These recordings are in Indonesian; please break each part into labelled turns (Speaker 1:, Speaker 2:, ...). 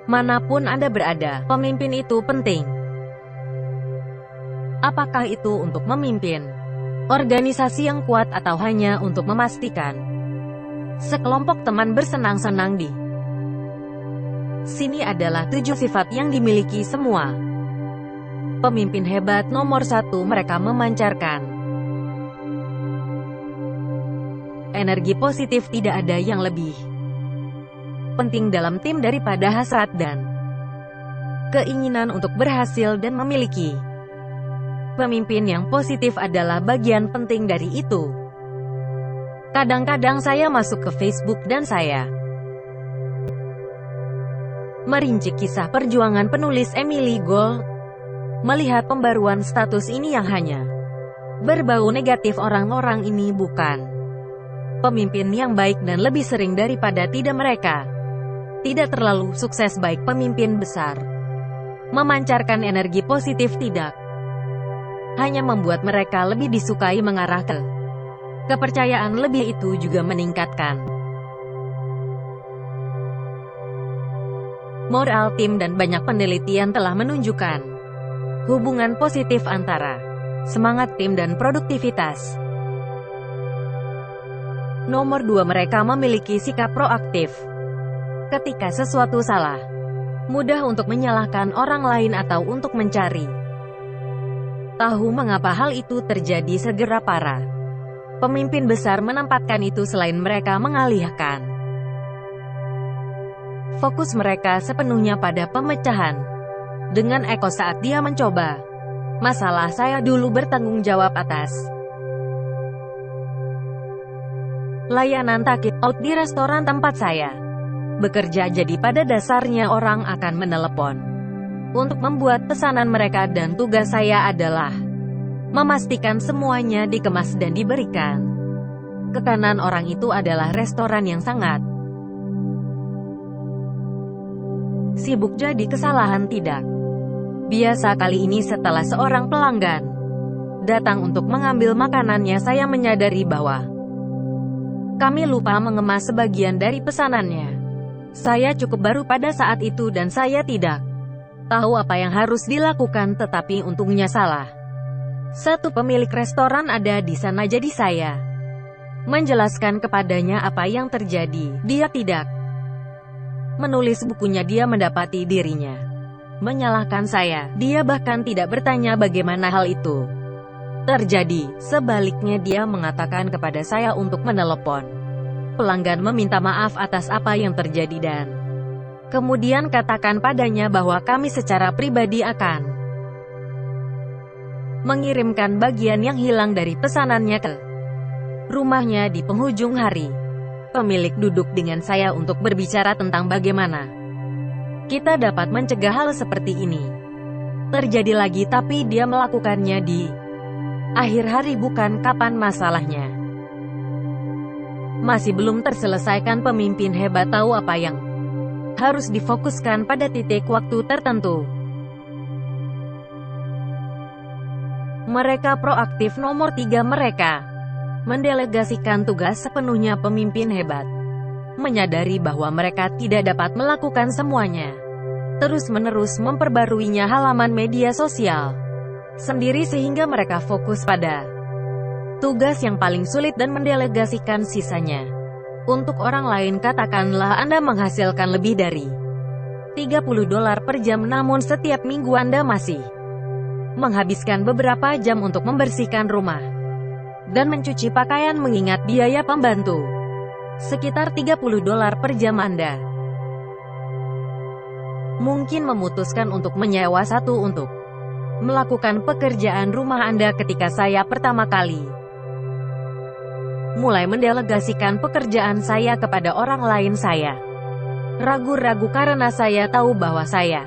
Speaker 1: Manapun Anda berada, pemimpin itu penting. Apakah itu untuk memimpin organisasi yang kuat atau hanya untuk memastikan sekelompok teman bersenang-senang di sini? Adalah 7 sifat yang dimiliki semua pemimpin hebat. Nomor 1, mereka memancarkan energi positif. Tidak ada yang lebih penting dalam tim daripada hasrat dan keinginan untuk berhasil dan memiliki pemimpin yang positif adalah bagian penting dari itu. Kadang-kadang saya masuk ke Facebook dan saya merinci kisah perjuangan penulis Emily Gold. Melihat pembaruan status ini yang hanya berbau negatif, orang-orang ini bukan pemimpin yang baik dan lebih sering daripada tidak mereka tidak terlalu sukses. Baik pemimpin besar memancarkan energi positif tidak hanya membuat mereka lebih disukai, mengarah ke kepercayaan lebih, itu juga meningkatkan moral tim, dan banyak penelitian telah menunjukkan hubungan positif antara semangat tim dan produktivitas. Nomor 2, mereka memiliki sikap proaktif. Ketika sesuatu salah, mudah untuk menyalahkan orang lain atau untuk mencari tahu mengapa hal itu terjadi segera. Para pemimpin besar menempatkan itu selain mereka mengalihkan fokus mereka sepenuhnya pada pemecahan dengan Eko saat dia mencoba masalah. Saya dulu bertanggung jawab atas layanan take out di restoran tempat saya bekerja, jadi pada dasarnya orang akan menelepon untuk membuat pesanan mereka dan tugas saya adalah memastikan semuanya dikemas dan diberikan ke kanan orang. Itu adalah restoran yang sangat sibuk, jadi kesalahan tidak biasa. Kali ini setelah seorang pelanggan datang untuk mengambil makanannya, saya menyadari bahwa kami lupa mengemas sebagian dari pesanannya. Saya cukup baru pada saat itu dan saya tidak tahu apa yang harus dilakukan, tetapi untungnya salah satu pemilik restoran ada di sana, jadi saya menjelaskan kepadanya apa yang terjadi. Dia tidak menulis bukunya, dia mendapati dirinya menyalahkan saya. Dia bahkan tidak bertanya bagaimana hal itu terjadi. Sebaliknya dia mengatakan kepada saya untuk menelepon pelanggan, meminta maaf atas apa yang terjadi dan kemudian katakan padanya bahwa kami secara pribadi akan mengirimkan bagian yang hilang dari pesanannya ke rumahnya di penghujung hari. Pemilik duduk dengan saya untuk berbicara tentang bagaimana kita dapat mencegah hal seperti ini terjadi lagi, tapi dia melakukannya di akhir hari, bukan kapan masalahnya masih belum terselesaikan. Pemimpin hebat tahu apa yang harus difokuskan pada titik waktu tertentu. Mereka proaktif. Nomor 3, mereka mendelegasikan tugas sepenuhnya. Pemimpin hebat menyadari bahwa mereka tidak dapat melakukan semuanya terus-menerus, memperbaruinya halaman media sosial sendiri, sehingga mereka fokus pada tugas yang paling sulit dan mendelegasikan sisanya untuk orang lain. Katakanlah Anda menghasilkan lebih dari $30 per jam, namun setiap minggu Anda masih menghabiskan beberapa jam untuk membersihkan rumah dan mencuci pakaian. Mengingat biaya pembantu sekitar $30 per jam, Anda mungkin memutuskan untuk menyewa satu untuk melakukan pekerjaan rumah Anda. Ketika saya pertama kali mulai mendelegasikan pekerjaan saya kepada orang lain, saya ragu-ragu karena saya tahu bahwa saya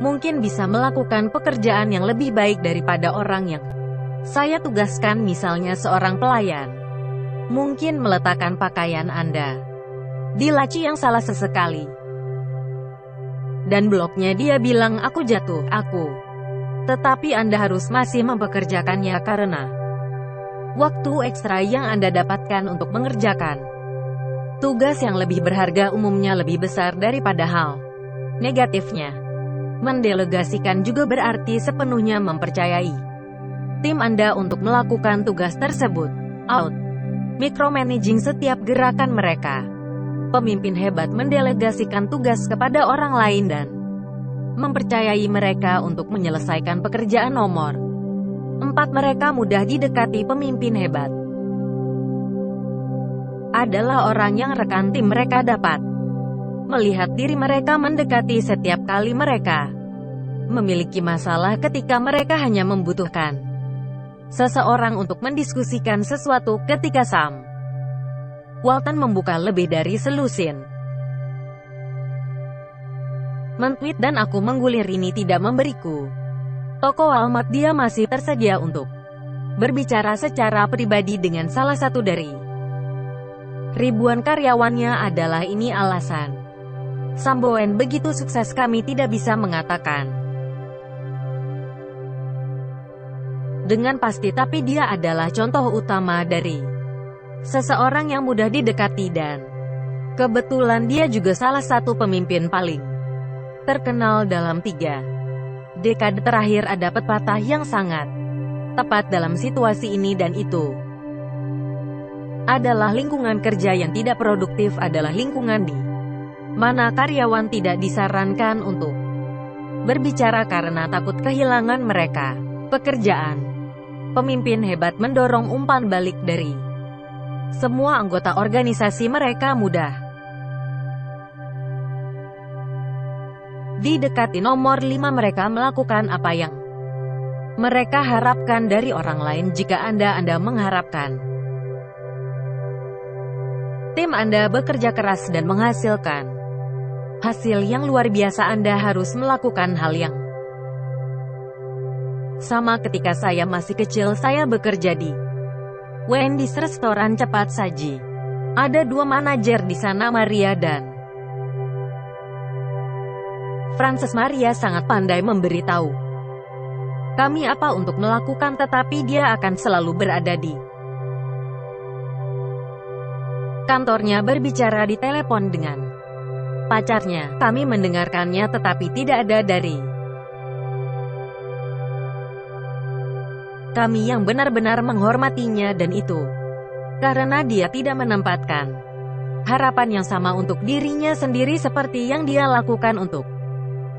Speaker 1: mungkin bisa melakukan pekerjaan yang lebih baik daripada orang yang saya tugaskan. Misalnya seorang pelayan mungkin meletakkan pakaian Anda di laci yang salah sesekali, dan bloknya dia bilang aku jatuh, tetapi Anda harus masih mempekerjakannya karena waktu ekstra yang Anda dapatkan untuk mengerjakan tugas yang lebih berharga umumnya lebih besar daripada hal Negatifnya, mendelegasikan juga berarti sepenuhnya mempercayai tim Anda untuk melakukan tugas tersebut. Out. Micromanaging setiap gerakan mereka. Pemimpin hebat mendelegasikan tugas kepada orang lain dan mempercayai mereka untuk menyelesaikan pekerjaan. Nomor 4. Mereka mudah didekati. Pemimpin hebat adalah orang yang rekan tim mereka dapat melihat diri mereka mendekati setiap kali mereka memiliki masalah ketika mereka hanya membutuhkan seseorang untuk mendiskusikan sesuatu. Ketika Sam Walton membuka lebih dari selusin mentweet dan aku menggulir ini tidak memberiku toko Walmart, dia masih tersedia untuk berbicara secara pribadi dengan salah satu dari ribuan karyawannya. Adalah ini alasan Sam Bowen begitu sukses. Kami tidak bisa mengatakan dengan pasti, tapi dia adalah contoh utama dari seseorang yang mudah didekati dan kebetulan dia juga salah satu pemimpin paling terkenal dalam 3 dekade terakhir. Ada pepatah yang sangat tepat dalam situasi ini, dan itu adalah lingkungan kerja yang tidak produktif adalah lingkungan di mana karyawan tidak disarankan untuk berbicara karena takut kehilangan mereka pekerjaan. Pemimpin hebat mendorong umpan balik dari semua anggota organisasi. Mereka mudah didekati. Nomor 5. Mereka melakukan apa yang mereka harapkan dari orang lain. Jika Anda mengharapkan tim Anda bekerja keras dan menghasilkan hasil yang luar biasa, Anda harus melakukan hal yang sama. Ketika saya masih kecil, saya bekerja di Wendy's, restoran cepat saji. Ada 2 manajer di sana, Maria dan Frances. Maria sangat pandai memberitahu kami apa untuk melakukan, tetapi dia akan selalu berada di kantornya berbicara di telepon dengan pacarnya. Kami mendengarkannya, tetapi tidak ada dari kami yang benar-benar menghormatinya, dan itu karena dia tidak menempatkan harapan yang sama untuk dirinya sendiri seperti yang dia lakukan untuk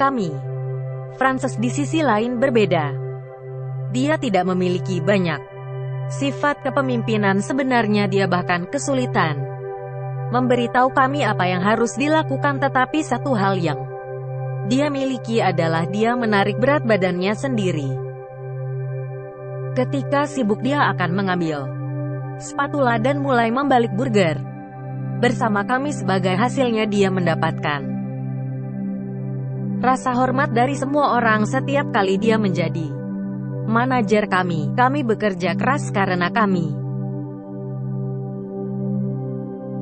Speaker 1: kami. Frances di sisi lain berbeda. Dia tidak memiliki banyak sifat kepemimpinan. Sebenarnya dia bahkan kesulitan memberitahu kami apa yang harus dilakukan, tetapi satu hal yang dia miliki adalah dia menarik berat badannya sendiri. Ketika sibuk, dia akan mengambil spatula dan mulai membalik burger bersama kami. Sebagai hasilnya, dia mendapatkan rasa hormat dari semua orang setiap kali dia menjadi manajer kami. Kami bekerja keras karena kami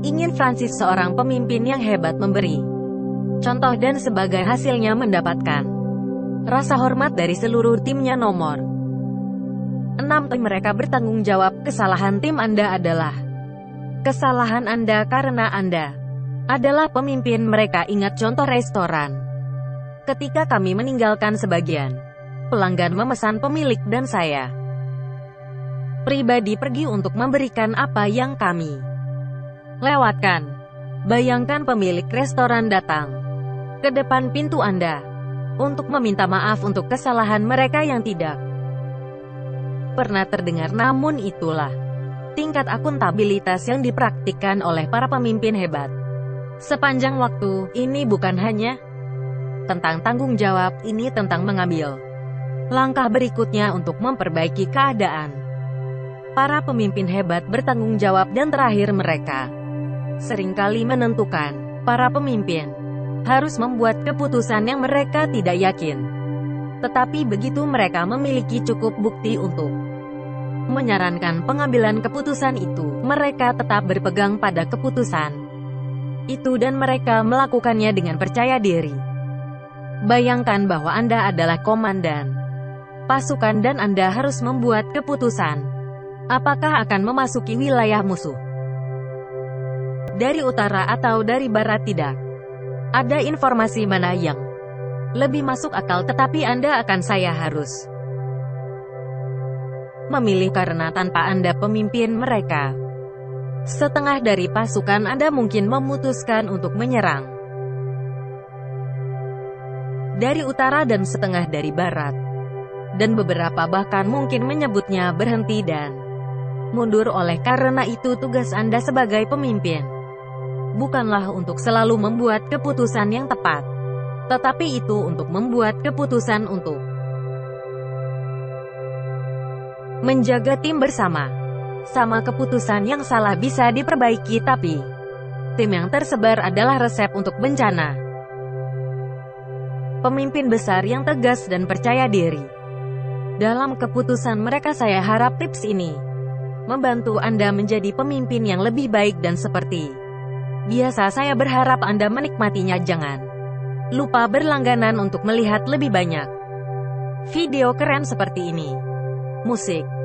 Speaker 1: ingin Francis, seorang pemimpin yang hebat, memberi contoh dan sebagai hasilnya mendapatkan rasa hormat dari seluruh timnya. Nomor 6. Mereka bertanggung jawab. Kesalahan tim Anda adalah kesalahan Anda karena Anda adalah pemimpin mereka. Ingat contoh restoran. Ketika kami meninggalkan, sebagian pelanggan memesan pemilik dan saya pribadi pergi untuk memberikan apa yang kami lewatkan. Bayangkan pemilik restoran datang ke depan pintu Anda untuk meminta maaf untuk kesalahan mereka yang tidak pernah terdengar. Namun itulah tingkat akuntabilitas yang dipraktikkan oleh para pemimpin hebat sepanjang waktu. Ini bukan hanya tentang tanggung jawab, ini tentang mengambil langkah berikutnya untuk memperbaiki keadaan. Para pemimpin hebat bertanggung jawab, dan terakhir mereka seringkali menentukan. Para pemimpin harus membuat keputusan yang mereka tidak yakin, tetapi begitu mereka memiliki cukup bukti untuk menyarankan pengambilan keputusan itu, mereka tetap berpegang pada keputusan itu dan mereka melakukannya dengan percaya diri. Bayangkan bahwa Anda adalah komandan pasukan dan Anda harus membuat keputusan apakah akan memasuki wilayah musuh dari utara atau dari barat. Tidak ada informasi mana yang lebih masuk akal, tetapi Anda akan saya harus memilih karena tanpa Anda pemimpin mereka, setengah dari pasukan Anda mungkin memutuskan untuk menyerang dari utara dan setengah dari barat, dan beberapa bahkan mungkin menyebutnya berhenti dan mundur. Oleh karena itu tugas Anda sebagai pemimpin bukanlah untuk selalu membuat keputusan yang tepat, tetapi itu untuk membuat keputusan untuk menjaga tim bersama. Sama keputusan yang salah bisa diperbaiki, tapi tim yang tersebar adalah resep untuk bencana. Pemimpin besar yang tegas dan percaya diri dalam keputusan mereka. Saya harap tips ini membantu Anda menjadi pemimpin yang lebih baik, dan seperti biasa saya berharap Anda menikmatinya. Jangan lupa berlangganan untuk melihat lebih banyak video keren seperti ini. Musik.